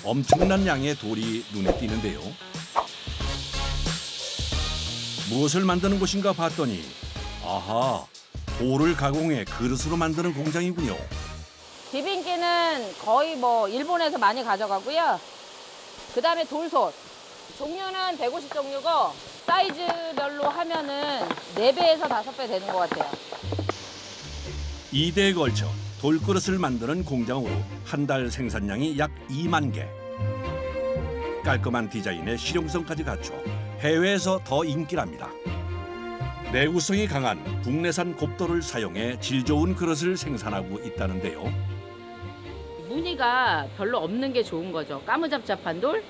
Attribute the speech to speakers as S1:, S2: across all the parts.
S1: 엄청난 양의 돌이 눈에 띄는데요. 무엇을 만드는 곳인가 봤더니 아하, 돌을 가공해 그릇으로 만드는 공장이군요.
S2: 비빔기는 거의 뭐 일본에서 많이 가져가고요. 그다음에 돌솥. 종류는 150종류고 사이즈별로 하면은 4배에서 5배 되는 것 같아요.
S1: 2대에 걸쳐 돌그릇을 만드는 공장으로 한 달 생산량이 약 2만 개. 깔끔한 디자인에 실용성까지 갖춰 해외에서 더 인기랍니다. 내구성이 강한 국내산 곱돌을 사용해 질 좋은 그릇을 생산하고 있다는데요.
S2: 무늬가 별로 없는 게 좋은 거죠. 까무잡잡한 돌.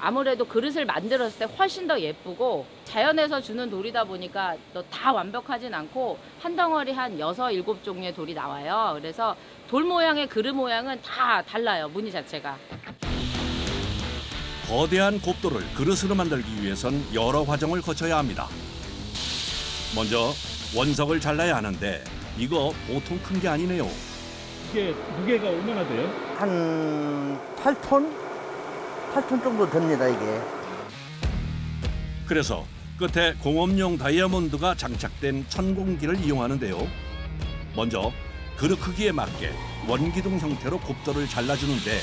S2: 아무래도 그릇을 만들었을 때 훨씬 더 예쁘고 자연에서 주는 돌이다 보니까 또 다 완벽하진 않고 한 덩어리 한 6, 7종류의 돌이 나와요. 그래서 돌 모양의 그릇 모양은 다 달라요. 무늬 자체가.
S1: 거대한 곱돌을 그릇으로 만들기 위해선 여러 과정을 거쳐야 합니다. 먼저 원석을 잘라야 하는데 이거 보통 큰 게 아니네요.
S3: 이게 무게가 얼마나 돼요?
S4: 한 8톤? 8톤 정도 됩니다, 이게.
S1: 그래서 끝에 공업용 다이아몬드가 장착된 천공기를 이용하는데요. 먼저 그릇 크기에 맞게 원기둥 형태로 곱돌을 잘라주는데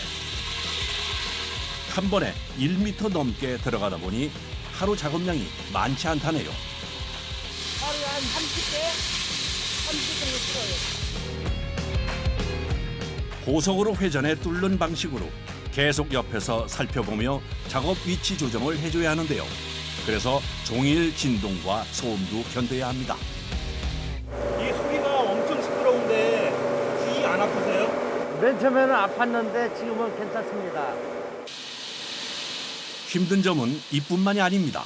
S1: 한 번에 1m 넘게 들어가다 보니 하루 작업량이 많지 않다네요.
S2: 하루에 한 30개? 30개 정도 필요해요.
S1: 고속으로 회전해 뚫는 방식으로 계속 옆에서 살펴보며 작업 위치 조정을 해줘야 하는데요. 그래서 종일 진동과 소음도 견뎌야 합니다.
S3: 이 소리가 엄청 시끄러운데 귀 안 아프세요?
S4: 맨 처음에는 아팠는데 지금은 괜찮습니다.
S1: 힘든 점은 이뿐만이 아닙니다.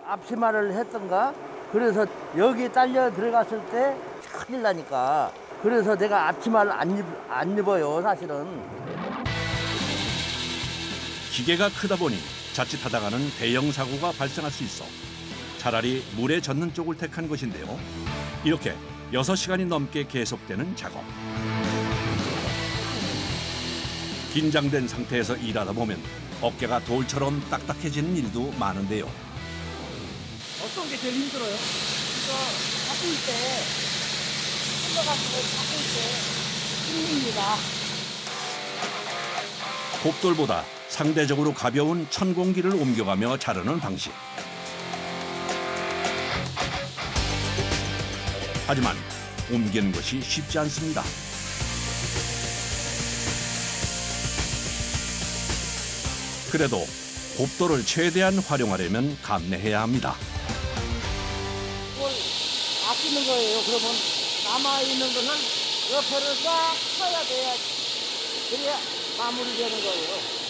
S4: 앞치마를 했던가? 그래서 여기 딸려 들어갔을 때 큰일 나니까. 그래서 내가 앞치마를 안 입어요, 사실은.
S1: 기계가 크다 보니 자칫하다가는 대형 사고가 발생할 수 있어 차라리 물에 젖는 쪽을 택한 것인데요. 이렇게 6시간이 넘게 계속되는 작업. 긴장된 상태에서 일하다 보면 어깨가 돌처럼 딱딱해지는 일도 많은데요.
S3: 어떤 게 제일 힘들어요?
S2: 이거 바꿀 때, 흘러가지고 바꿀 때 힘듭니다.
S1: 곱돌보다 상대적으로 가벼운 천공기를 옮겨가며 자르는 방식. 하지만 옮기는 것이 쉽지 않습니다. 그래도 곱돌을 최대한 활용하려면 감내해야 합니다.
S4: 이걸 아끼는 거예요. 그러면 남아있는 거는 옆에를 쫙 쳐야 돼야, 그래야 마무리되는 거예요.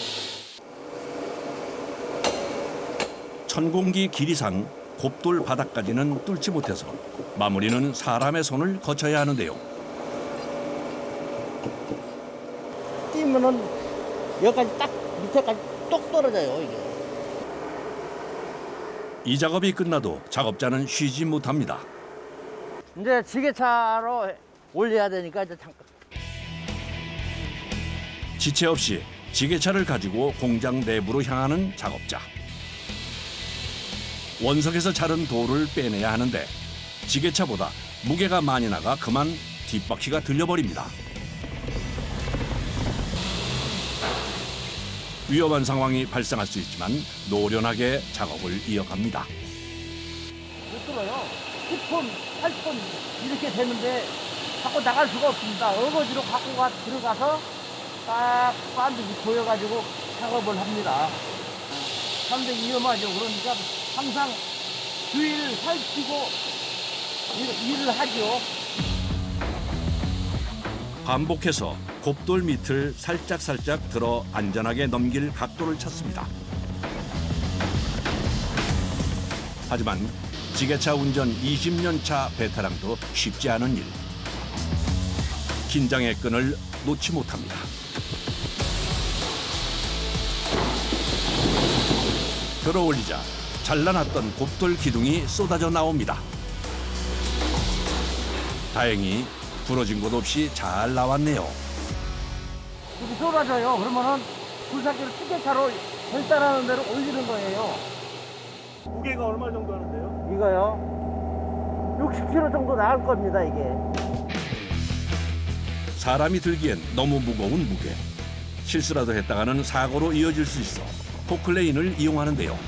S1: 천공기 길이상 곱돌 바닥까지는 뚫지 못해서 마무리는 사람의 손을 거쳐야 하는데요.
S4: 뛰면은 여기까지 딱 밑에까지 똑 떨어져요, 이게.
S1: 이 작업이 끝나도 작업자는 쉬지 못합니다.
S4: 이제 지게차로 올려야 되니까 이제 잠깐.
S1: 지체 없이 지게차를 가지고 공장 내부로 향하는 작업자. 원석에서 자른 돌을 빼내야 하는데 지게차보다 무게가 많이 나가 그만 뒷바퀴가 들려버립니다. 위험한 상황이 발생할 수 있지만 노련하게 작업을 이어갑니다.
S4: 못 들어요. 10톤, 8톤 이렇게 되는데 자꾸 나갈 수가 없습니다. 어거지로 갖고 들어가서 딱 반드시 보여가지고 작업을 합니다. 상당히 위험하죠. 그러니까 항상 주의를 살피고 일을 하죠.
S1: 반복해서 곱돌 밑을 살짝살짝 들어 안전하게 넘길 각도를 찾습니다. 하지만 지게차 운전 20년 차 베테랑도 쉽지 않은 일. 긴장의 끈을 놓지 못합니다. 들어올리자 잘라놨던 곱돌 기둥이 쏟아져 나옵니다. 다행히 부러진 곳 없이 잘 나왔네요.
S4: 이렇게 쏟아져요. 그러면은 굴삭기를 뚜껑차로 절단하는 대로 올리는 거예요.
S3: 무게가 얼마 정도 하는데요?
S4: 이거요? 60kg 정도 나올 겁니다, 이게.
S1: 사람이 들기엔 너무 무거운 무게. 실수라도 했다가는 사고로 이어질 수 있어 포클레인을 이용하는데요.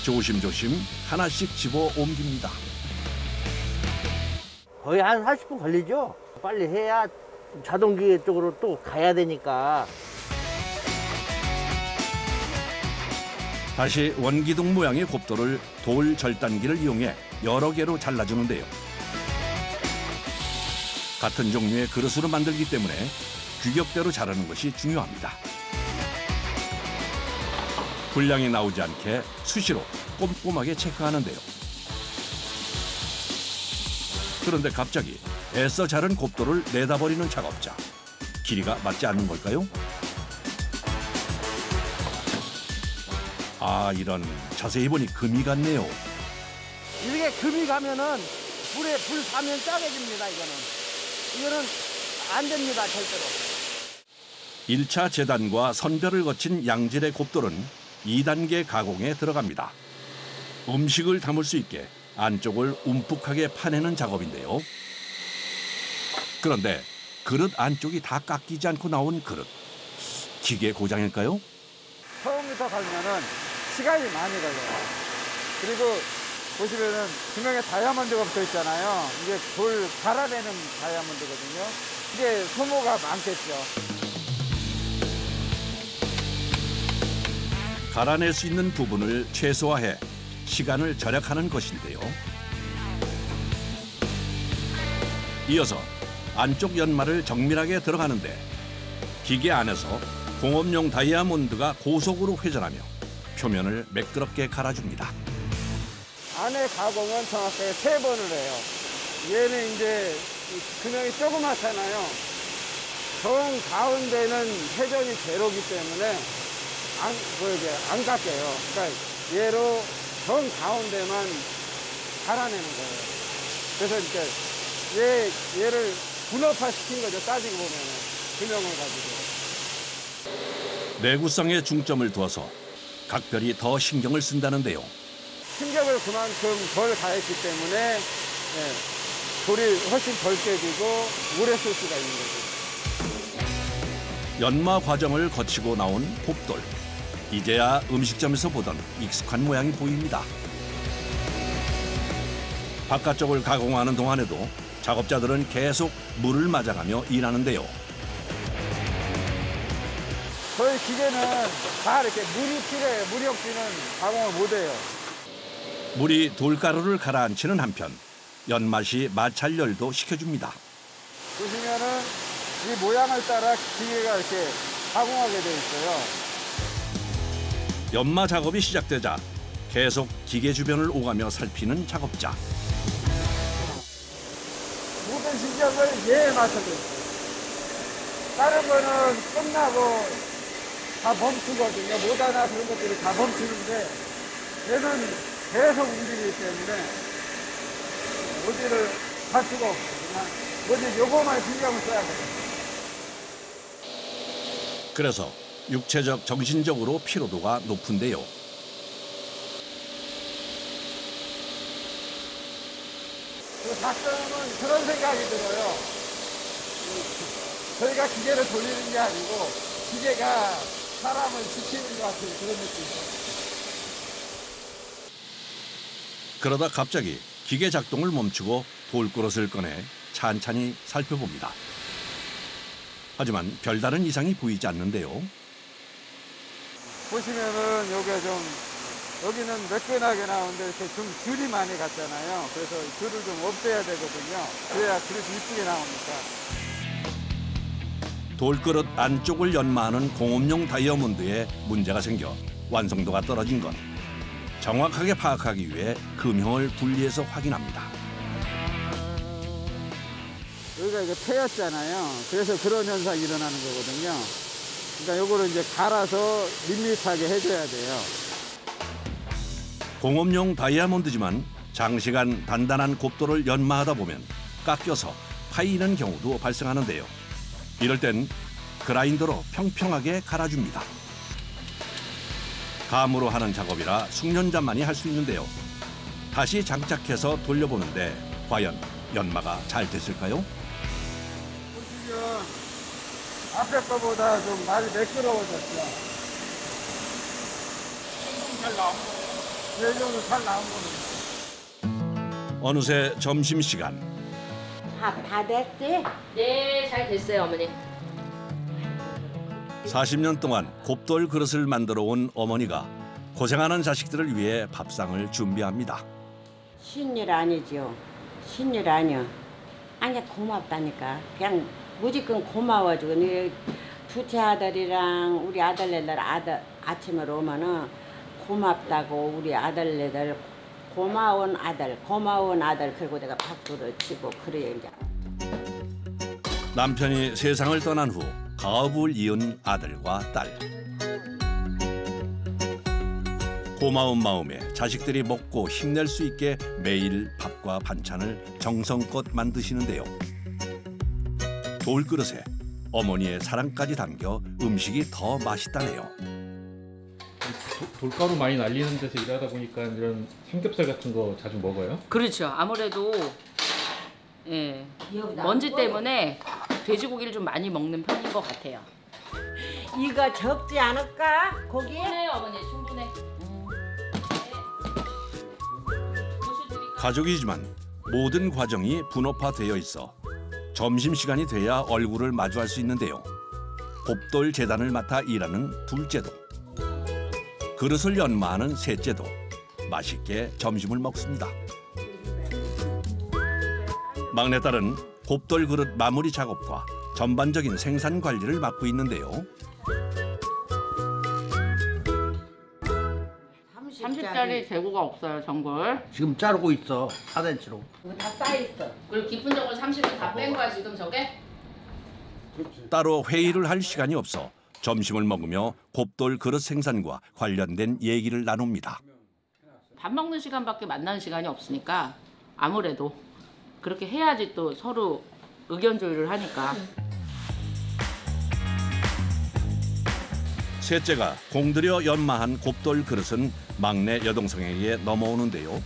S1: 조심조심 하나씩 집어 옮깁니다.
S4: 거의 한 40분 걸리죠? 빨리 해야 자동기계 쪽으로 또 가야 되니까.
S1: 다시 원기둥 모양의 곱돌을 돌 절단기를 이용해 여러 개로 잘라주는데요. 같은 종류의 그릇으로 만들기 때문에 규격대로 자르는 것이 중요합니다. 분량이 나오지 않게 수시로 꼼꼼하게 체크하는데요. 그런데 갑자기 애써 자른 곱돌을 내다버리는 작업자. 길이가 맞지 않는 걸까요? 아, 이런, 자세히 보니 금이 같네요.
S4: 이렇게 금이 가면은 불에 불 사면 짜게집니다, 이거는 안 됩니다, 절대로.
S1: 1차 재단과 선별을 거친 양질의 곱돌은 2단계 가공에 들어갑니다. 음식을 담을 수 있게 안쪽을 움푹하게 파내는 작업인데요. 그런데 그릇 안쪽이 다 깎이지 않고 나온 그릇. 기계 고장일까요?
S5: 처음부터 갈면은 시간이 많이 걸려요. 그리고 보시면은 구멍에 다이아몬드가 붙어 있잖아요. 이게 돌 갈아내는 다이아몬드거든요. 이게 소모가 많겠죠.
S1: 갈아낼 수 있는 부분을 최소화해 시간을 절약하는 것인데요. 이어서 안쪽 연마를 정밀하게 들어가는데 기계 안에서 공업용 다이아몬드가 고속으로 회전하며 표면을 매끄럽게 갈아줍니다.
S5: 안에 가공은 정확하게 3번을 해요. 얘는 이제 구멍이 조그맣잖아요. 정 가운데는 회전이 제로기 때문에 안 깎여요. 그러니까 얘로 정 가운데만 갈아내는 거예요. 그래서 이제 얘를 분업화 시킨 거죠. 따지고 보면은 구멍을 가지고.
S1: 내구성에 중점을 두어서 각별히 더 신경을 쓴다는데요.
S5: 충격을 그만큼 덜 가했기 때문에 돌이 훨씬 덜 깨지고 오래 쓸 수가 있는 거죠.
S1: 연마 과정을 거치고 나온 곱돌. 이제야 음식점에서 보던 익숙한 모양이 보입니다. 바깥쪽을 가공하는 동안에도 작업자들은 계속 물을 맞아가며 일하는데요.
S5: 저희 기계는 다 이렇게 물이 필요해요. 물이 없이는 가공을 못해요.
S1: 물이 돌가루를 가라앉히는 한편 연맛이 마찰열도 식혀줍니다.
S5: 보시면은 이 모양을 따라 기계가 이렇게 가공하게 돼 있어요.
S1: 연마 작업이 시작되자 계속 기계 주변을 오가며 살피는 작업자.
S5: 모든 지점을 얘에 맞춰져 있어요. 다른 거는 끝나고 다 멈추거든요. 모다나 그런 것들이 다 멈추는데 얘는 계속 움직이기 때문에 어디를 갈 수가 없어요. 그냥 뭐지 요거만 신경을 써야 돼요.
S1: 그래서 육체적, 정신적으로 피로도가 높은데요.
S5: 가끔은 그런 생각이 들어요. 저희가 기계를 돌리는 게 아니고 기계가 사람을 지키는 것 같은 그런 느낌이에요.
S1: 그러다 갑자기 기계 작동을 멈추고 돌그릇을 꺼내 찬찬히 살펴봅니다. 하지만 별다른 이상이 보이지 않는데요.
S5: 보시면은 여기는 매끈하게 나오는데 이렇게 좀 줄이 많이 갔잖아요. 그래서 줄을 좀 없애야 되거든요. 그래야 그릇이 이쁘게 나오니까.
S1: 돌그릇 안쪽을 연마하는 공업용 다이아몬드에 문제가 생겨 완성도가 떨어진 것. 정확하게 파악하기 위해 금형을 분리해서 확인합니다.
S5: 여기가 이게 패였잖아요. 그래서 그런 현상이 일어나는 거거든요. 그러니까 요거를 이제 갈아서 밋밋하게 해줘야 돼요.
S1: 공업용 다이아몬드지만 장시간 단단한 곱돌을 연마하다 보면 깎여서 파이는 경우도 발생하는데요. 이럴 땐 그라인더로 평평하게 갈아줍니다. 감으로 하는 작업이라 숙련자만이 할 수 있는데요. 다시 장착해서 돌려보는데 과연 연마가 잘 됐을까요?
S5: 보시면 앞에 거보다 좀 많이 매끄러워졌죠. 잘 나온 거. 이 정도 잘 나온 거는.
S1: 어느새 점심시간.
S6: 다 됐지?
S2: 네, 잘 됐어요, 어머니.
S1: 40년 동안 곱돌 그릇을 만들어 온 어머니가 고생하는 자식들을 위해 밥상을 준비합니다.
S6: 신일 아니지요. 신일 아니야. 아니 고맙다니까. 그냥 무지건 고마워지고 둘째 아들이랑 우리 아들네들 아침에 오면은 고맙다고 우리 아들네들 고마운 아들 그리고 내가 박수를 치고 그래요 이제.
S1: 남편이 세상을 떠난 후 가업을 이은 아들과 딸. 고마운 마음에 자식들이 먹고 힘낼 수 있게 매일 밥과 반찬을 정성껏 만드시는데요. 돌그릇에 어머니의 사랑까지 담겨 음식이 더 맛있다네요.
S7: 돌가루 많이 날리는 데서 일하다 보니까 이런 삼겹살 같은 거 자주 먹어요?
S2: 그렇죠. 아무래도 예, 먼지 때문에 돼지고기를 좀 많이 먹는 편인 것 같아요.
S6: 이거 적지 않을까? 고기?
S2: 충분해요, 어머니. 충분해.
S1: 가족이지만 모든 과정이 분업화되어 있어 점심시간이 돼야 얼굴을 마주할 수 있는데요. 곱돌 재단을 맡아 일하는 둘째도, 그릇을 연마하는 셋째도 맛있게 점심을 먹습니다. 막내딸은 곱돌 그릇 마무리 작업과 전반적인 생산 관리를 맡고 있는데요.
S2: 30짜리 재고가 없어요, 전골.
S4: 지금 자르고 있어 4cm로.
S6: 이거 다 쌓여있어.
S2: 그리고 깊은 전골 30은 다 뺀 거야, 지금 저게?
S1: 따로 회의를 할 시간이 없어 점심을 먹으며 곱돌 그릇 생산과 관련된 얘기를 나눕니다.
S2: 밥 먹는 시간밖에 만나는 시간이 없으니까 아무래도 그렇게 해야지 또 서로 의견 조율을 하니까.
S1: 셋째가 공들여 연마한 곱돌 그릇은 막내 여동생에게 넘어오는데요.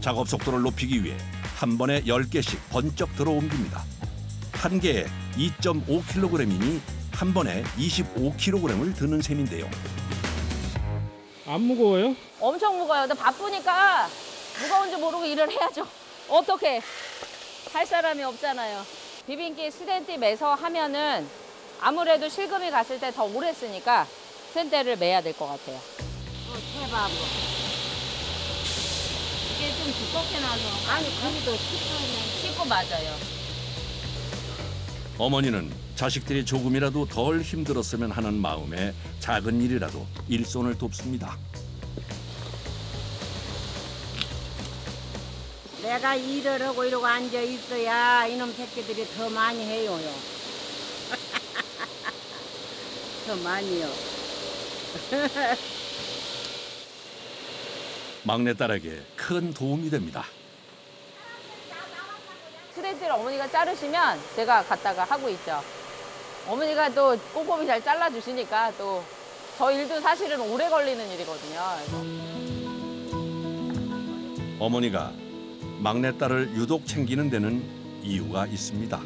S1: 작업 속도를 높이기 위해 한 번에 10개씩 번쩍 들어 옮깁니다. 한 개에 2.5kg이니 한 번에 25kg을 드는 셈인데요.
S7: 안 무거워요?
S2: 엄청 무거워요. 근데 바쁘니까 무거운 줄 모르고 일을 해야죠. 어떻게 할 사람이 없잖아요. 비빔기 스텐티 매서 하면은 아무래도 실금이 갔을 때 더 오래 쓰니까 센대를 매야 될 것 같아요.
S6: 해봐.
S2: 이게 좀 두껍게 나서
S6: 아니 그래도 식초는
S2: 씻고 맞아요.
S1: 어머니는 자식들이 조금이라도 덜 힘들었으면 하는 마음에 작은 일이라도 일손을 돕습니다.
S6: 내가 일을 하고 이러고 앉아 있어야 이놈 새끼들이 더 많이 해요. 더 많이요.
S1: 막내딸에게 큰 도움이 됩니다.
S2: 스레지를 어머니가 자르시면 제가 갖다가 하고 있죠. 어머니가 또 꼼꼼히 잘 잘라주시니까 또 저 일도 사실은 오래 걸리는 일이거든요.
S1: 어머니가 막내딸을 유독 챙기는 데는 이유가 있습니다.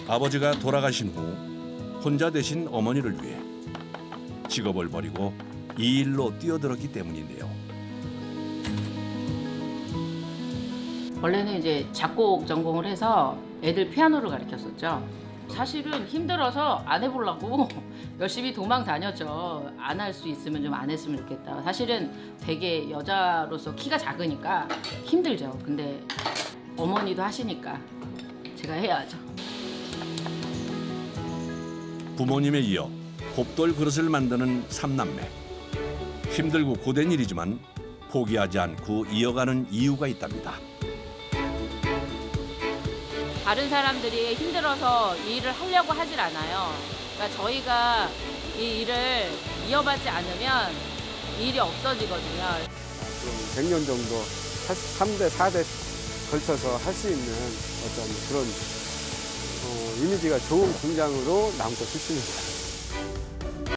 S1: 아버지가 돌아가신 후 혼자 되신 어머니를 위해 직업을 버리고 이 일로 뛰어들었기 때문인데요.
S2: 원래는 이제 작곡 전공을 해서 애들 피아노를 가르쳤었죠. 사실은 힘들어서 안 해보려고 열심히 도망 다녔죠. 안 할 수 있으면 좀 안 했으면 좋겠다. 사실은 되게 여자로서 키가 작으니까 힘들죠. 근데 어머니도 하시니까 제가 해야죠.
S1: 부모님에 이어 곱돌 그릇을 만드는 삼남매. 힘들고 고된 일이지만 포기하지 않고 이어가는 이유가 있답니다.
S2: 다른 사람들이 힘들어서 이 일을 하려고 하질 않아요. 그러니까 저희가 이 일을 이어받지 않으면 이 일이 없어지거든요.
S5: 100년 정도 3대, 4대 걸쳐서 할 수 있는 어떤 그런 이미지가 좋은 공장으로 남고 싶습니다.